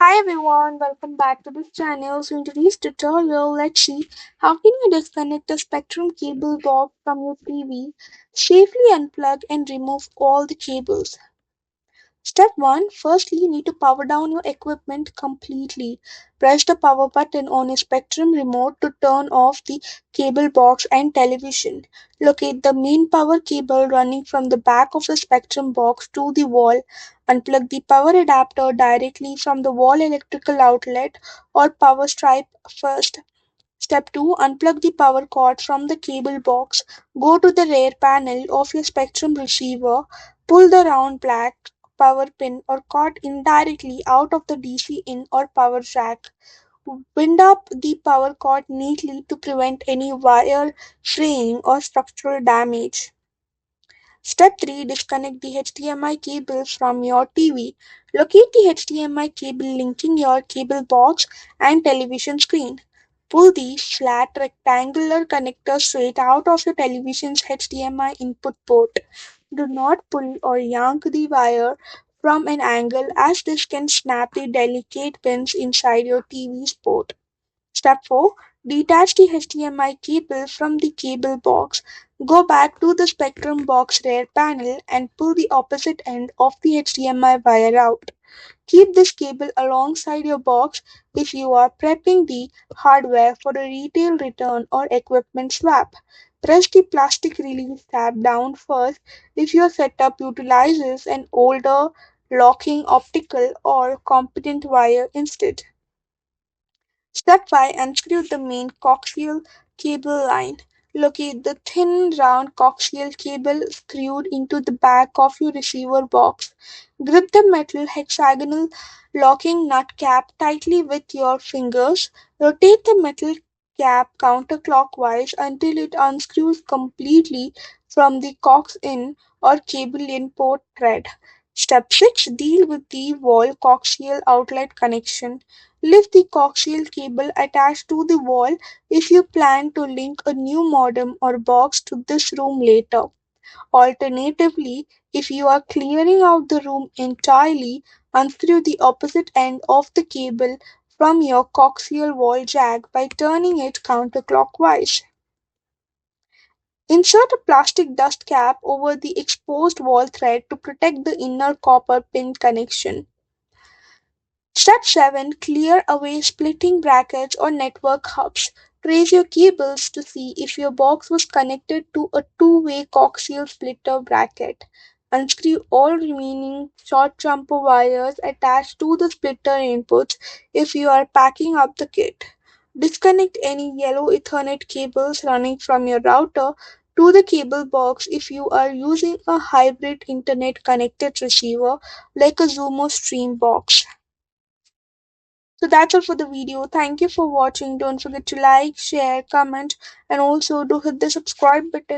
Hi everyone, welcome back to this channel. So in today's tutorial, let's see how can you disconnect a Spectrum cable box from your TV, safely unplug and remove all the cables. Step 1. Firstly, you need to power down your equipment completely. Press the power button on your Spectrum remote to turn off the cable box and television. Locate the main power cable running from the back of the Spectrum box to the wall. Unplug the power adapter directly from the wall electrical outlet or power stripe first. Step 2. Unplug the power cord from the cable box. Go to the rear panel of your Spectrum receiver. Pull the round black power pin or cord indirectly out of the DC in or power jack. Wind up the power cord neatly to prevent any wire fraying or structural damage. Step 3. Disconnect the HDMI cable from your TV. Locate the HDMI cable linking your cable box and television screen. Pull the flat rectangular connector straight out of your television's HDMI input port. Do not pull or yank the wire from an angle as this can snap the delicate pins inside your TV's port. Step 4. Detach the HDMI cable from the cable box. Go back to the Spectrum box rear panel and pull the opposite end of the HDMI wire out. Keep this cable alongside your box if you are prepping the hardware for a retail return or equipment swap. Press the plastic release tab down first if your setup utilizes an older locking optical or competent wire instead. Step 5. Unscrew the main coaxial cable line. Locate the thin round coaxial cable screwed into the back of your receiver box. Grip the metal hexagonal locking nut cap tightly with your fingers. Rotate the metal cap counterclockwise until it unscrews completely from the cox in or cable in port thread. Step 6. Deal with the wall coaxial outlet connection. Lift the coaxial cable attached to the wall if you plan to link a new modem or box to this room later. Alternatively, if you are clearing out the room entirely, unscrew the opposite end of the cable from your coaxial wall jack by turning it counterclockwise. Insert a plastic dust cap over the exposed wall thread to protect the inner copper pin connection. Step 7. Clear away splitting brackets or network hubs. Trace your cables to see if your box was connected to a two-way coaxial splitter bracket. Unscrew all remaining short jumper wires attached to the splitter inputs if you are packing up the kit. Disconnect any yellow Ethernet cables running from your router to the cable box if you are using a hybrid internet connected receiver like a Zumo Stream box. So that's all for the video. Thank you for watching. Don't forget to like, share, comment, and also do hit the subscribe button.